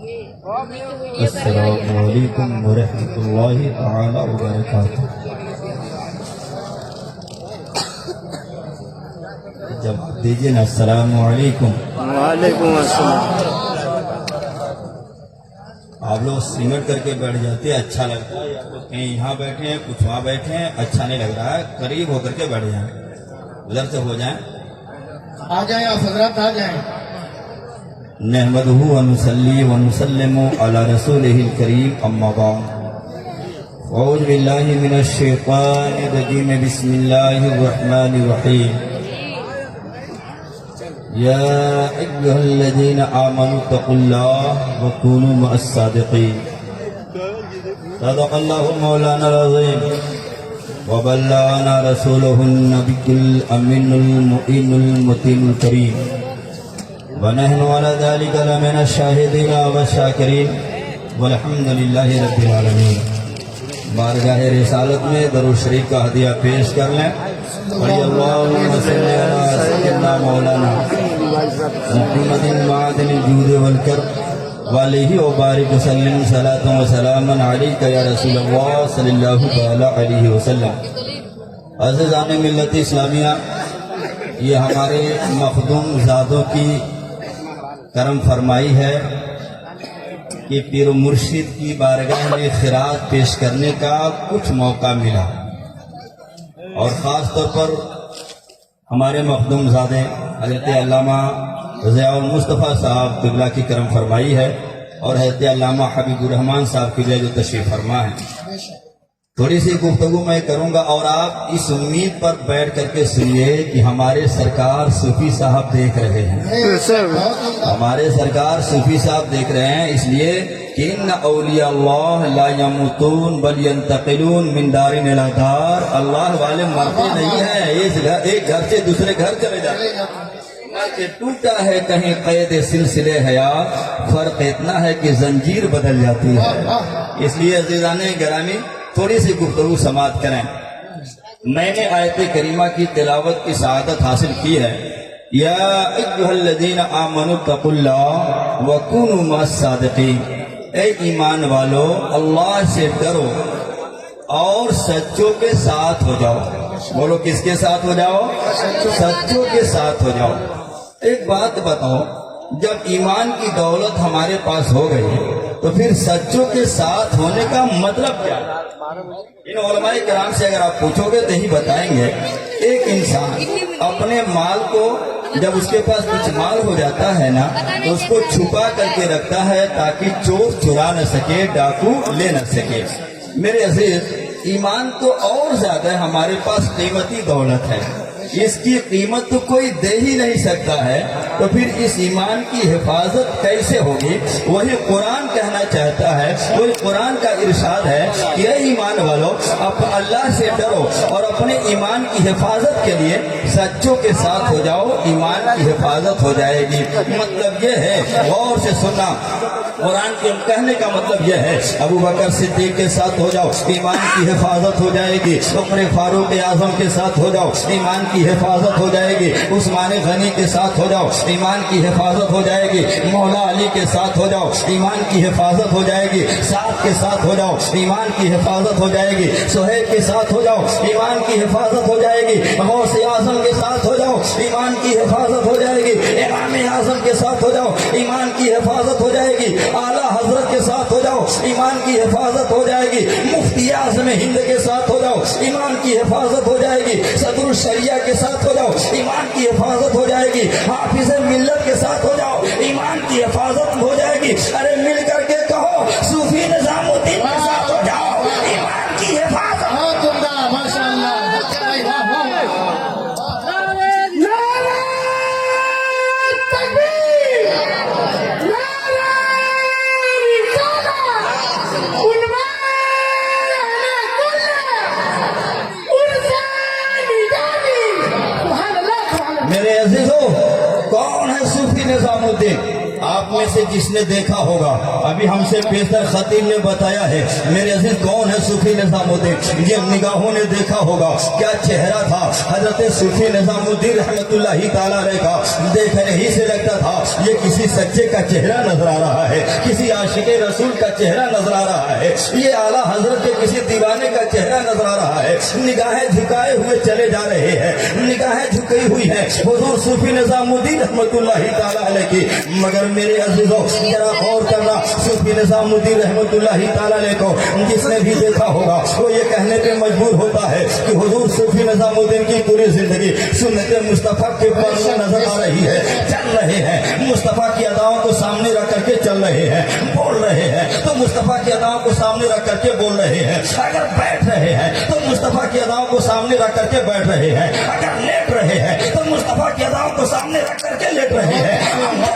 السلام علیکم ورحمۃ اللہ تعالی وبرکاتہ۔ جب دیجیے نا السلام علیکم۔ وعلیکم السلام۔ آپ لوگ سمٹ کر کے بیٹھ جاتے ہیں، اچھا لگتا ہے، یا تو کہیں یہاں بیٹھے ہیں کچھ وہاں بیٹھے ہیں، اچھا نہیں لگ رہا ہے، قریب ہو کر کے بیٹھ جائیں، ادھر سے ہو جائیں، آ جائیں آپ حضرات آ جائیں۔ نحمدہ ونصلی ونسلم علی رسولہ الکریم، اما بعد، اعوذ باللہ من الشیطان الرجیم، بسم اللہ الرحمن الرحیم، یا ایھا الذین آمنوا اتقوا اللہ وکونوا مع الصادقین۔ صدق اللہ مولانا العظیم وبلغنا رسولہ النبی الامین المؤمن المطیع الکریم، ونحن على ذلك لمن الشاہدین والشاکرین، والحمد للہ رب العالمین۔ بارگاہ رسالت میں درود شریف کا ہدیہ پیش کر لیں۔ بڑی اللہم صلی علی سیدنا مولانا محمد معدن الجود والکرم وعلیہ وبارک وسلم، صلاۃ و سلام علیک یا رسول اللہ صلی اللہ تعالی علیہ وسلم۔ عزیزان ملت اسلامیہ، یہ ہمارے مخدوم زادوں کی کرم فرمائی ہے کہ پیر و مرشد کی بارگاہ میں خراج پیش کرنے کا کچھ موقع ملا، اور خاص طور پر ہمارے مخدوم زادے حضرت علامہ ضیاء المصطفیٰ صاحب قبلہ کی کرم فرمائی ہے، اور حضرت علامہ حبیب الرحمن صاحب قبلہ جو تشریف فرما ہے۔ تھوڑی سی گفتگو میں کروں گا، اور آپ اس امید پر بیٹھ کر کے سنیے کہ ہمارے سرکار صوفی صاحب دیکھ رہے ہیں، ہمارے سرکار صوفی صاحب دیکھ رہے ہیں، اس لیے کہ ان اولیاء اللہ لا یموتون بل ینتقلون من دار الی دار، اللہ والے مرتے نہیں ہیں، ایک گھر سے دوسرے گھر چلے جاتے ہیں۔ کہ ٹوٹا ہے کہیں قید سلسلے حیات، فرق اتنا ہے کہ زنجیر بدل جاتی ہے۔ اس لیے عزیزان گرامی، تھوڑی سی گفتگو سماعت کریں۔ میں نے آیت کریمہ کی تلاوت کی سعادت حاصل کی ہے، یا ایھا الذین آمنوا اتقوا اللہ وکونوا مع الصادقین، اے ایمان والو اللہ سے ڈرو اور سچوں کے ساتھ ہو جاؤ۔ بولو کس کے ساتھ ہو جاؤ؟ سچوں کے ساتھ ہو جاؤ۔ ایک بات بتاؤ، جب ایمان کی دولت ہمارے پاس ہو گئی تو پھر سچوں کے ساتھ ہونے کا مطلب کیا ہے؟ ان علماء کرام سے اگر آپ پوچھو گے تو ہی بتائیں گے۔ ایک انسان اپنے مال کو، جب اس کے پاس کچھ مال ہو جاتا ہے نا، تو اس کو چھپا کر کے رکھتا ہے تاکہ چور چرا نہ سکے، ڈاکو لے نہ سکے۔ میرے عزیز، ایمان تو اور زیادہ ہمارے پاس قیمتی دولت ہے، اس کی قیمت تو کوئی دے ہی نہیں سکتا ہے، تو پھر اس ایمان کی حفاظت کیسے ہوگی؟ وہی قرآن کہنا چاہتا ہے، وہی قرآن کا ارشاد ہے کہ اے ایمان والو، اللہ سے ڈرو اور اپنے ایمان کی حفاظت کے لیے سچوں کے ساتھ ہو جاؤ، ایمان کی حفاظت ہو جائے گی۔ مطلب یہ ہے، غور سے سننا، قرآن کے کہنے کا مطلب یہ ہے، ابو بکر صدیق کے ساتھ ہو جاؤ، ایمان کی حفاظت ہو جائے گی۔ عمر فاروق اعظم کے ساتھ ہو جاؤ، ایمان کی حفاظت ہو جائے گی۔ عثمان غنی کے ساتھ ہو جاؤ، ایمان کی حفاظت ہو جائے گی۔ مولا علی کے ساتھ ہو جاؤ، ایمان کی حفاظت ہو جائے گی۔ سعد کے ساتھ ہو جاؤ، ایمان کی حفاظت ہو جائے گی۔ سہیل کے ساتھ ہو جاؤ، ایمان کی حفاظت ہو جائے گی۔ غوث اعظم کے ساتھ ہو جاؤ، ایمان کی حفاظت ہو جائے گی۔ امام اعظم کے ساتھ ہو جاؤ، ایمان کی حفاظت ہو جائے گی۔ اعلیٰ حضرت کے ساتھ ہو جاؤ، ایمان کی حفاظت ہو جائے گی۔ مفتی اعظم ہند کے ساتھ ہو جاؤ، ایمان کی حفاظت ہو جائے گی۔ صدر الشریعہ کے ساتھ ہو جاؤ، ایمان کی حفاظت ہو جائے گی۔ حافظ ملت کے ساتھ ہو جاؤ، ایمان کی حفاظت ہو جائے گی۔ ارے مل کر کے کہو، صوفی نظام الدین کے ساتھ ہو جاؤ، ایمان کی حفاظت۔ ماشاء اللہ۔ میرے عزیزو، کون ہے صوفی نظام الدین؟ آپ نے میں سے جس نے دیکھا ہوگا, ابھی ہم سے پیشتر خطیب نے بتایا ہے میرے عزیز کون ہے صوفی نظام الدین. یہ نگاہوں نے دیکھا ہوگا کیا چہرہ تھا حضرت صوفی نظام الدین رحمت اللہ تعالیٰ علیہ کا. دیکھنے ہی سے لگتا تھا یہ کسی سچے کا چہرہ نظر آ رہا ہے, کسی عاشق رسول کا چہرہ نظر آ رہا ہے, یہ اعلیٰ حضرت کے کسی دیوانے کا چہرہ نظر آ رہا ہے. نگاہیں جھکائے ہوئے چلے جا رہے ہیں, نگاہیں جھکی ہوئی ہیں حضور صوفی نظام الدین رحمت اللہ تعالیٰ علیہ کی. مگر میرے عزیزوں ذرا غور کرنا, صوفی نظام الدین رحمت اللہ تعالیٰ علیہ کو جس نے بھی دیکھا ہوگا وہ یہ کہنے پہ مجبور ہوتا ہے کہ حضور صوفی نظام الدین کی پوری زندگی سنت مصطفیٰ کے پر نظر آ رہی ہے, چل رہے ہیں مصطفیٰ کی اداؤں کو سامنے رکھ کر کے چل رہے ہیں, بول رہے ہیں تو مصطفیٰ کی اداؤں کو سامنے رکھ کر کے بول رہے ہیں, اگر بیٹھ رہے ہیں تو مصطفیٰ کی اداؤں کو سامنے رکھ کر کے بیٹھ رہے ہیں, اگر لیٹ رہے ہیں تو مصطفیٰ کی اداؤں کو سامنے رکھ کر کے لیٹ رہے ہیں.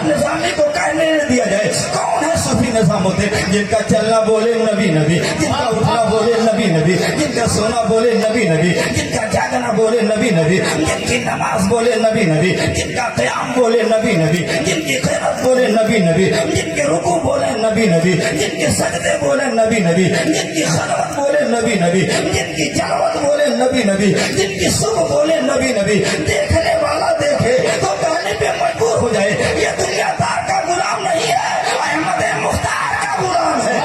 نظامی کو کہنے دیا جائے کون ہے صوفی نظام الدین, جن کا چلنا بولے نبی نبی, جن کا اٹھنا بولے نبی نبی, جن کا سونا بولے نبی نبی, جن کا جاگنا بولے نبی نبی, جن کی نماز بولے نبی نبی, جن کا قیام بولے نبی نبی, جن کی خیرت بولے نبی نبی, جن کے رکوع بولے نبی نبی, جن کے سجدے بولے نبی نبی, جن کی خلوت بولے نبی نبی, جن کی جلوت بولے نبی نبی, جن کی صبح بولے نبی نبی. دیکھنے والا دیکھے تو کہنے پہ مجبور ہو جائے یہ دنیا دار کا غلام نہیں ہے, احمد مختار کا غلام ہے.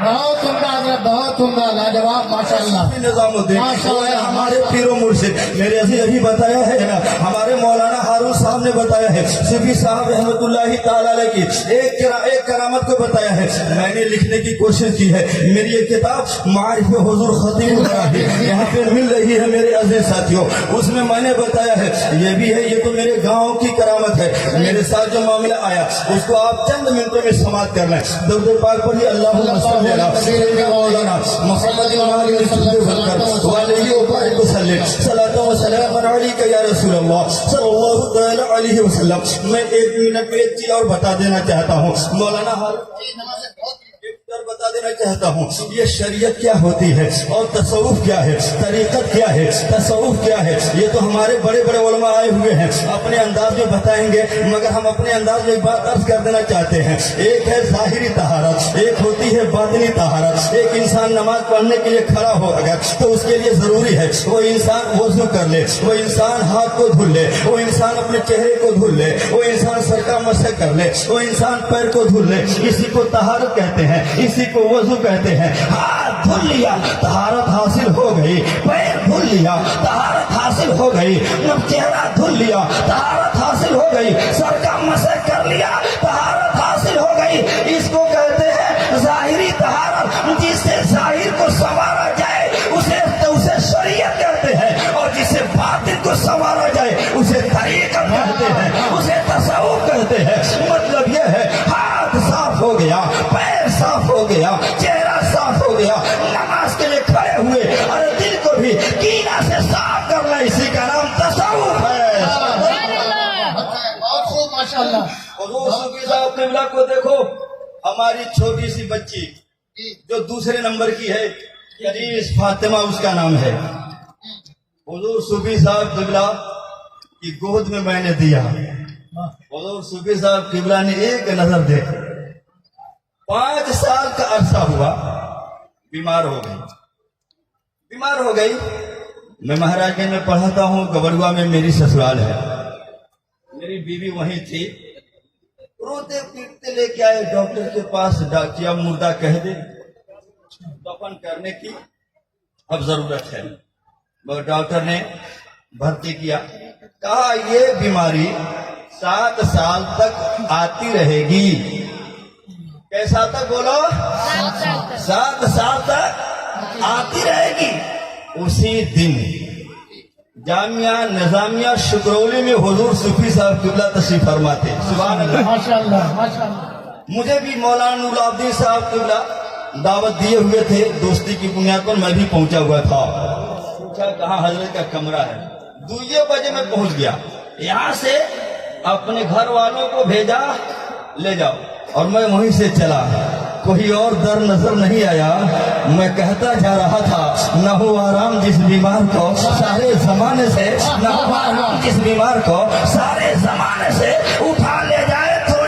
بہت عمدہ حضرت, بہت عمدہ, لاجواب, ماشاء اللہ. نظام الدین وہ ہے ہمارے پیر و مرشد. میرے عزیز ابھی بتایا ہے نا, ہمارے مولانا ہارون صاحب نے بتایا ہے, صوفی صاحب رحمت اللہ تعالیٰ علیہ کی ایک کرامت کو بتایا ہے. میں نے لکھنے کی کوشش کی ہے, میری ایک کتاب معارف حضور خطیب الراہی یہاں پہ مل رہی ہے میرے عزیز ساتھیوں. اس میں میں نے بتایا ہے یہ بھی ہے, یہ تو میرے گاؤں کی کرامت ہے. میرے ساتھ جو معاملہ آیا اس کو آپ چند منٹوں میں سماعت کر لیں. درود پاک پڑھی اللہم صلی علی مولانا محمد صلاۃ و سلام علیک یا رسول اللہ صلی اللہ تعالی علیہ وسلم. میں 1 منٹ میں ایک چیز اور بتا دینا چاہتا ہوں. مولانا بتا دینا چاہتا ہوں یہ شریعت کیا ہوتی ہے اور تصوف کیا ہے, طریقت کیا ہے, تصوف کیا ہے. یہ تو ہمارے بڑے بڑے علماء آئے ہوئے ہیں, اپنے انداز میں بتائیں گے, مگر ہم اپنے انداز میں ایک بات عرض کر دینا چاہتے ہیں. ایک ہے ظاہری طہارت, ایک ہوتی ہے باطنی طہارت. ایک انسان نماز پڑھنے کے لیے کھڑا ہو اگر تو اس کے لیے ضروری ہے وہ انسان وضو کر لے, وہ انسان ہاتھ کو دھل لے, وہ انسان اپنے چہرے کو دھل لے, وہ انسان سر کا مسح کر لے, وہ انسان پیر کو دھل لے. اسی کو طہارت کہتے ہیں, اسی کو وضو کہتے ہیں. ہاتھ دھل لیا طہارت حاصل ہو گئی, پیر دھل لیا طہارت حاصل ہو گئی, چہرہ دھل لیا طہارت حاصل ہو گئی, سر کا مسح کر لیا طہارت حاصل ہو گئی. اس کو کہتے ہیں ظاہری طہارت. جس سے ظاہر کو سنوارا جائے اسے شریعت کہتے ہیں, اور جسے باطن کو سنوارا جائے اسے طریقت کہتے ہیں, اسے تصوف کہتے ہیں. مطلب یہ ہے ہاتھ صاف ہو گیا, پیر صاف ہو گیا, چہرہ صاف ہو گیا, نماز کے لیے کھڑے ہوئے اور دل کو بھی کینہ سے صاف کرنا, اسی کا نام تصوف ہے. بہت خوب, ماشاء اللہ. حضور صوفی صاحب قبلہ کو دیکھو, ہماری چھوٹی سی بچی جو دوسرے نمبر کی ہے, کنیز فاطمہ اس کا نام ہے. حضور صوفی صاحب قبلہ کی گود میں نے دیا. حضور صوفی صاحب قبلہ نے ایک نظر دیکھ, 5 سال کا عرصہ ہوا, بیمار ہو گئی. میں مہاراج گنج میں پڑھاتا ہوں, گبروا میں میری سسرال ہے. میری بیوی وہیں تھی, روتے پیٹتے لے کے آئے ڈاکٹر کے پاس. ڈاکٹر مردہ کہہ دے, دفن کرنے کی اب ضرورت ہے. مگر ڈاکٹر نے بھرتی کیا, کہا یہ بیماری 7 سال تک آتی رہے گی. کیسا تک بولو, 7 سال تک آتی رہے گی. اسی دن جامعہ نظامیہ شکرولی میں حضور صوفی صاحب قبلہ تشریف فرماتے. سبحان اللہ, ماشاء اللہ, ماشاء اللہ. مجھے بھی مولانا نور الدین صاحب قبلہ دعوت دیے ہوئے تھے, دوستی کی بنیاد پر میں بھی پہنچا ہوا تھا. پوچھا کہاں حضرت کا کمرہ ہے. 2 بجے میں پہنچ گیا. یہاں سے اپنے گھر والوں کو بھیجا, لے جاؤ, اور میں وہیں سے چلا. کوئی اور در نظر نہیں آیا. میں کہتا جا رہا تھا, نہ ہو آرام جس بیمار کو سارے زمانے سے, نہ ہو آرام جس بیمار کو سارے زمانے سے اٹھا لے جائے. تھوڑی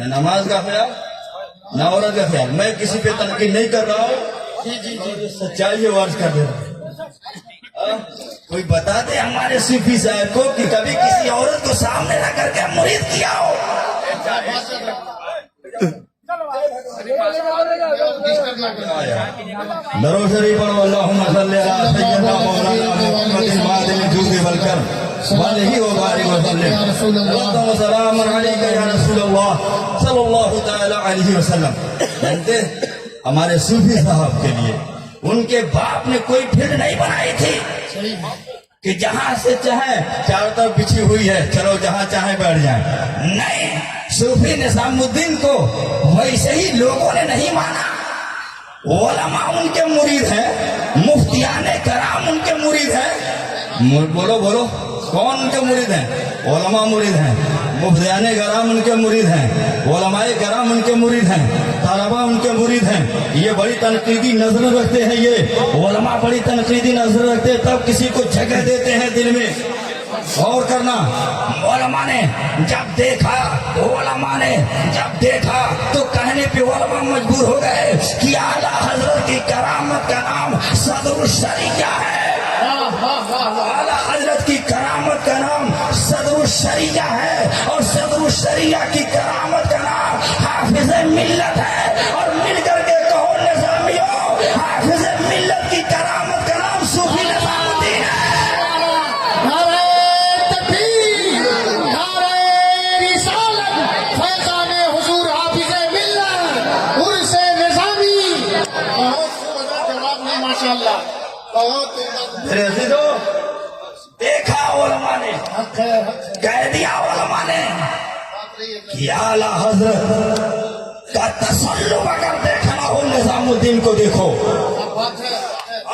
نہ نماز کا خیال نہ عورت کا خیال. میں کسی پہ تنقید نہیں کر رہا ہوں, جی جی جی سچائی عرض کر دے رہا ہوں. کوئی بتا دے ہمارے صوفی صاحب کو کہ کبھی کسی عورت کو سامنے نہ کر کے مرید کیا ہو. درو شریف پڑھو. اللہم صلی علی سیدنا مولانا محمد مادن الجود والکرم وعلیہ وبارک وسلم. اللہم سلام علیکہ یا رسول اللہ صلی اللہ تعالی علیہ وسلم. جانتے ہمارے صوفی صاحب کے لیے ان کے باپ نے کوئی پھر نہیں بنائی تھی کہ جہاں سے چاہیں چاروں طرف بچھی ہوئی ہے, چلو جہاں چاہیں بیٹھ جائیں. نہیں, صوفی نظام الدین کو ویسے ہی لوگوں نے نہیں مانا. علماء ان کے مرید ہیں, مفتیان کرام ان کے مرید ہیں. بولو بولو, کون ان کے مرید ہیں؟ علماء مرید ہیں, مفتیان کرام ان کے مرید ہیں, علماء کرام ان کے مرید ہیں, طلبا ان کے مرید ہیں. یہ بڑی تنقیدی نظر رکھتے ہیں, یہ علماء بڑی تنقیدی نظر رکھتے ہیں, تب کسی کو جگہ دیتے ہیں دل میں. غور کرنا, علماء نے جب دیکھا تو کہنے پہ علماء مجبور ہو گئے کہ اعلیٰ حضرت کی کرامت کا نام صدر الشریعہ ہے. اعلیٰ حضرت کی کرامت کا نام صدر الشریعہ ہے, اور صدر الشریعہ کی کرامت کا نام حافظ ملت ہے. اور مل کر کے کہو نظامیوں, حافظ ملت کی کرامت کا نام صوفی نظام الدین ہے. نعرہ تکبیر, نعرہ رسالت, فیضان حضور حافظ ملت, عرس نظامی. بہت جواب نہیں ماشاءاللہ, بہت میرے عزیزو, دیکھا علماء نے, حق ہے, حق ہے. کہہ دیا علماء نے کہ اعلیٰ حضرت کا تسلب اگر دیکھنا ہو نظام الدین کو دیکھو. بات ہے.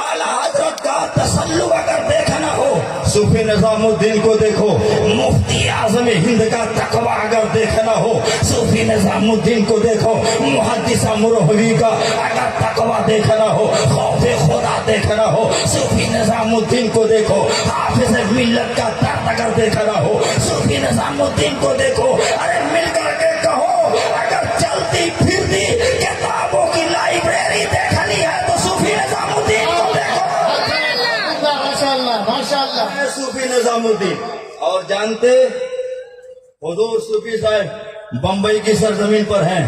اعلیٰ حضرت کا تسلب اگر دیکھنا ہو صوفی نظام الدین کو دیکھو. مفتی اعظم ہند کا تقوی اگر دیکھنا ہو صوفی نظام الدین کو دیکھو. محدث مروحوی کا اگر تقوی دیکھنا ہو, خوف خدا دیکھنا ہو صوفی نظام الدین کو دیکھو. حافظ ملت کا درد اگر دیکھنا ہو صوفی نظام الدین کو دیکھو. ارے مل کر کے کہو, اگر چلتی پھرتی کتابوں کی لائبریری دیکھنی ہے تو صوفی نظام الدین کو دیکھو. ماشاءاللہ ماشاءاللہ. صوفی نظام الدین. اور جانتے حضور صوفی صاحب بمبئی کی سرزمین پر ہیں.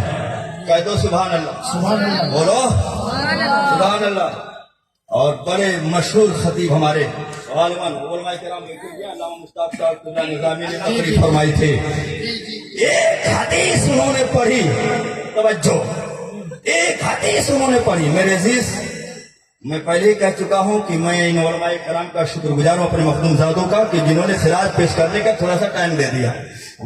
کہہ دو سبحان اللہ. سبحان اللہ. بولو سبحان اللہ. اور بڑے مشہور خطیب ہمارے غالباً علماء کرام علامہ مشتاق صاحب قبلہ نظامی نے تقریر فرمائی تھی. ایک حدیث انہوں نے پڑھی, توجہ, ایک حدیث انہوں نے پڑھی. میرے عزیز, میں پہلے ہی کہہ چکا ہوں کہ میں ان علماء کرام کا شکر گزار ہوں اپنے مخدوم زادوں کا کہ جنہوں نے خراج پیش کرنے کا تھوڑا سا ٹائم دے دیا,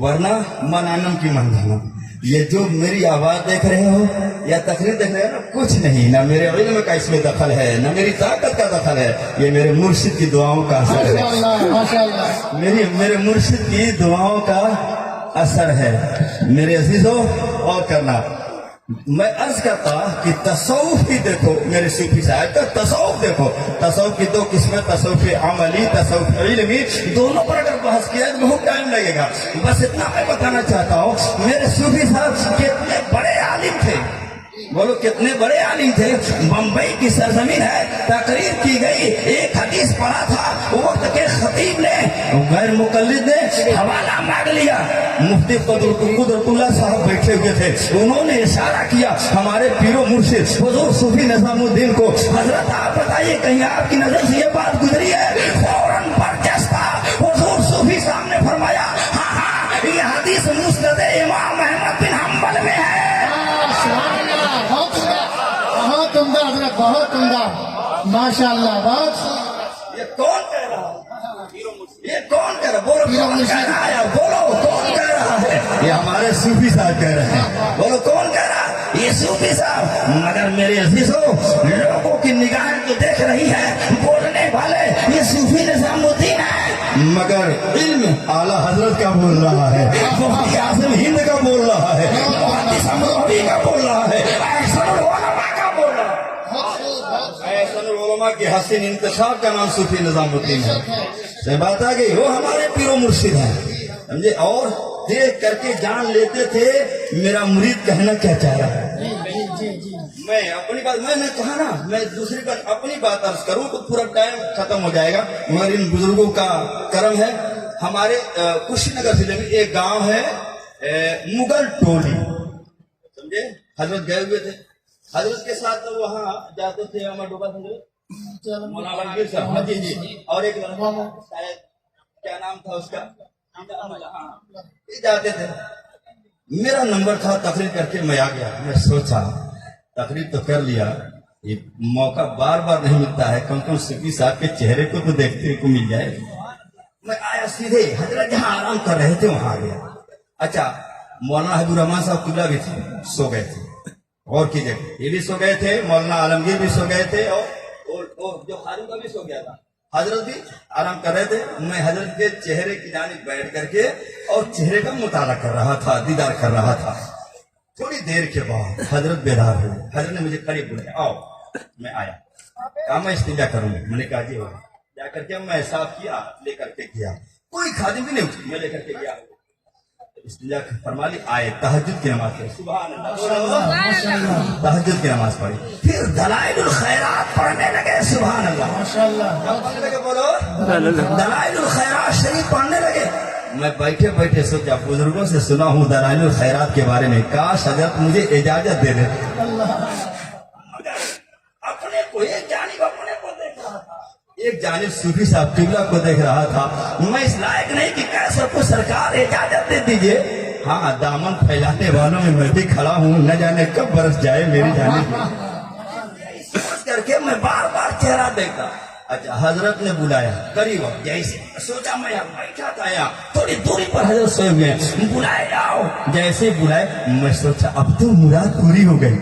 ورنہ منانم کی منانا. یہ جو میری آواز دیکھ رہے ہو یا تقریر دیکھ رہے ہو نا, کچھ نہیں, نہ میرے علم کا اس میں دخل ہے, نہ میری طاقت کا دخل ہے. یہ میرے مرشد کی دعاؤں کا اثر ہے. ماشاءاللہ. میرے مرشد کی دعاؤں کا اثر ہے. میرے عزیزوں, اور کرنا, میں عرض کرتا کہ تصوف کی دیکھو, میرے صوفی صاحب کا تصوف دیکھو. تصوف کی دو قسمیں, تصوف عملی, تصوف علمی, دونوں پر اگر بحث کیا تو بہت ٹائم لگے گا. بس اتنا میں بتانا چاہتا ہوں, میرے صوفی صاحب کتنے بڑے عالم تھے. بولو کتنے بڑے عالم تھے. بمبئی کی سرزمین ہے, تقریر کی گئی, ایک حدیث پڑھا تھا, وقت کے خطیب نے, غیر مقلد نے حوالہ مانگ لیا. مفتی قدرت اللہ صاحب بیٹھے ہوئے تھے, انہوں نے اشارہ کیا ہمارے پیر و مرشد حضور صوفی نظام الدین کو, حضرت آپ بتائیے کہیں آپ کی نظر سے یہ بات گزری ہے؟ فوراً برجستہ حضور صوفی صاحب نے فرمایا, ہاں ہاں, یہ حدیث مسند امام احمد بن حنبل میں ہے. بہت عمدہ حضرت, بہت عمدہ. ماشاءاللہ. بہت. یہ کون کہہ رہا ہے؟ یہ کون کہہ رہا ہے؟ بولو کون کہہ رہا ہے؟ بولو کون کہہ رہا ہے؟ یہ ہمارے صوفی صاحب کہہ رہے ہیں. بولو کون کہہ رہا ہے؟ یہ صوفی صاحب. مگر میرے عزیزوں, لوگوں کی نگاہیں تو دیکھ رہی ہے, بولنے والے یہ صوفی نظام الدین ہے, مگر علم اعلیٰ حضرت کا بول رہا ہے, مفتی اعظم ہند کا بول رہا ہے, محدث مروحوی کا بول رہا ہے, احسن العلماء کا بول رہا ہے. احسن العلماء کی حسین انتخاب کا نام صوفی نظام الدین ہے. سے بات آ گئی, وہ ہمارے پیر و مرشد ہیں. سمجھے, اور دیکھ کر کے جان لیتے تھے میرا مرید کہنا کیا چاہ رہا ہے. میں اپنی بات میں نے کہا نا, میں دوسری بات اپنی بات عرض کروں تو پورا ٹائم ختم ہو جائے گا, مگر ان بزرگوں کا کرم ہے. ہمارے کشی نگر ضلع میں ایک گاؤں ہے مغل ٹولی, سمجھے, حضرت گئے ہوئے تھے, حضرت کے ساتھ وہاں جاتے تھے ہمارے ڈوبا سنجھے مولانا عالمگیر صاحب, جی جی, اور ایک شاید کیا نام تھا اس کا, یہ جاتے تھے. میرا نمبر تھا, تقریر کر کے میں آ گیا. میں سوچا تقریر تو کر لیا, یہ موقع بار بار نہیں ملتا ہے, کم کم صفی صاحب کے چہرے کو تو دیکھنے کو مل جائے. میں آیا سیدھے حضرت جہاں آرام کر رہے تھے وہاں آ گیا. اچھا, مولانا حبیب الرحمان صاحب قبلہ بھی تھے, سو گئے تھے, اور کی جگہ یہ بھی سو گئے تھے, مولانا عالمگیر بھی سو گئے تھے, اور جو خارم کا بھی سو گیا تھا, حضرت بھی آرام کر رہے تھے. میں حضرت کے چہرے کی جانب بیٹھ کر کے اور چہرے کا مطالعہ کر رہا تھا, دیدار کر رہا تھا. تھوڑی دیر کے بعد حضرت بیدار ہوئے. حضرت نے مجھے قریب بلایا, آؤ. میں آیا, کہا میں استنجا کروں گا. میں نے کہا جی ہوگا. جا کر کے میں صاف کیا, لے کر کے گیا. کوئی خادم بھی نہیں اٹھی, میں لے کر کے گیا, استنجا فرما لی, آئے تہجد کی نماز پڑھی. سبحان اللہ, تہجد کی نماز پڑھی. پھر دلائل الخیرات پڑھنے لگے. سبحان اللہ, کیا پڑھنے لگے بولو, دلائل الخیرات شریف پڑھنے لگے. میں بیٹھے بیٹھے سوچا بزرگوں سے سنا ہوں دلائل الخیرات کے بارے میں, کاش حضرت مجھے اجازت دے دے. اپنے کو ایک جانب اپنے کو دیکھ رہا تھا, ایک جانب صوفی صاحب قبلہ کو دیکھ رہا تھا. میں اس لائق نہیں کہ کیسے کو سرکار اجازت دے دیجئے. ہاں, دامن پھیلانے والوں میں بھی کھڑا ہوں, نہ جانے کب برس جائے میری جانب. سوچ کر کے میں بار بار چہرہ دیکھتا. اچھا, حضرت نے بلایا قریب, جیسے سوچا میں بیٹھا تھا یہاں تھوڑی دوری پر حضرت سوئے ہوئے, بلائے آؤ. جیسے بلائے میں سوچا اب تو مراد پوری ہو گئی.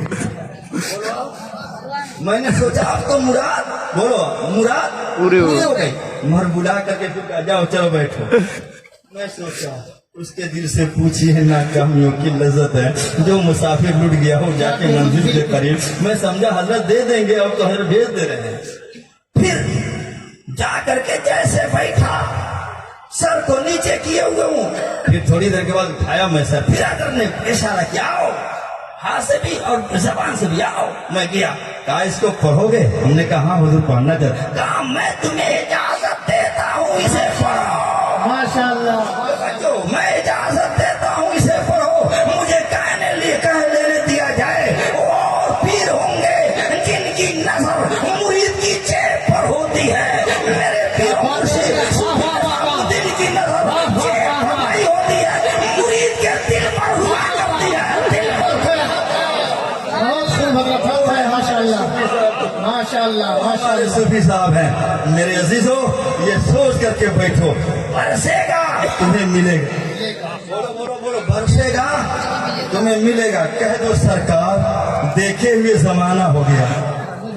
میں نے سوچا اب تو مراد, بولو, مراد پوری ہو گئی. مر بلا کر کے پھر کہا جاؤ چلو بیٹھو. میں سوچا اس کے دل سے پوچھیے ناکامیوں کی لذت ہے, جو مسافر لٹ گیا ہو جا کے منزل کے قریب. میں سمجھا حضرت دے دیں گے, اب تو حضرت بھیج دے رہے ہیں. پھر جا کر کے جیسے بیٹھا, سر کو نیچے کیے ہوئے ہوں. پھر تھوڑی دیر کے بعد اٹھایا میں سر, پھر حضرت نے اشارہ کیا, آؤ, ہاتھ سے بھی اور زبان سے بھی آؤ. میں گیا, کہا اس کو پڑھو گے؟ ہم نے کہا ہاں حضور پڑھنا چاہتا. کہا میں تمہیں اجازت دیتا ہوں, اسے پڑھو. ماشاءاللہ, میں اجازت دیتا ہوں, اسے پڑھو. مجھے کہنے لینے دیا جائے, اور پیر ہوں گے جن کی نظر مرید کی چہرے پر ہوتی ہے. میرے پیر مرشد دل کی نظر چہرے پر نہیں ہوتی ہے, مرید کے دل پر ہوا کرتی ہے. ماشاءاللہ صوفی صاحب ہیں میرے عزیزو, یہ سوچ کر کے بیٹھو, برسے گا تمہیں ملے گا. بولو بولو بولو, برسے گا تمہیں ملے گا. کہہ دو سرکار دیکھے ہوئے زمانہ ہو گیا.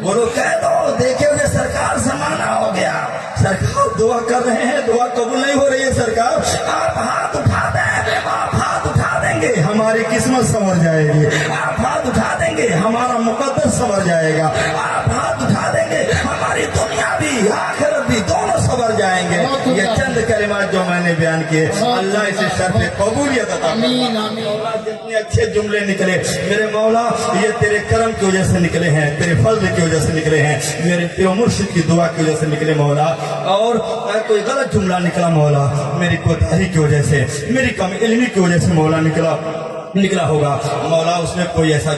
بولو, کہہ دو دیکھے ہوئے سرکار زمانہ ہو گیا. سرکار دعا کر رہے ہیں, دعا قبول نہیں ہو رہی ہے. سرکار آپ ہاتھ اٹھا دیں, آپ ہاتھ اٹھا دیں گے ہماری قسمت سنور جائے گی. آپ ہاتھ اٹھا دیں گے ہمارا مقدس سنور جائے گا. آپ ہاتھ اٹھا دیں گے ہماری دنیا بھی آخرت بھی دونوں سنور جائیں گے. یہ چند کلمات جو میں نے بیان کیے, اللہ اسے شرف قبولیت عطا فرمائے. جتنے اچھے جملے نکلے میرے مولا, یہ تیرے کرم کی وجہ سے نکلے ہیں, تیرے فضل کی وجہ سے نکلے ہیں, میرے پیر و مرشد کی دعا کی وجہ سے نکلے مولا. اور اگر کوئی غلط جملہ نکلا مولا, میری کوتاہی کی وجہ سے, میری کم علمی کی وجہ سے مولا نکلا ہوگا مولا, اس میں کوئی ایسا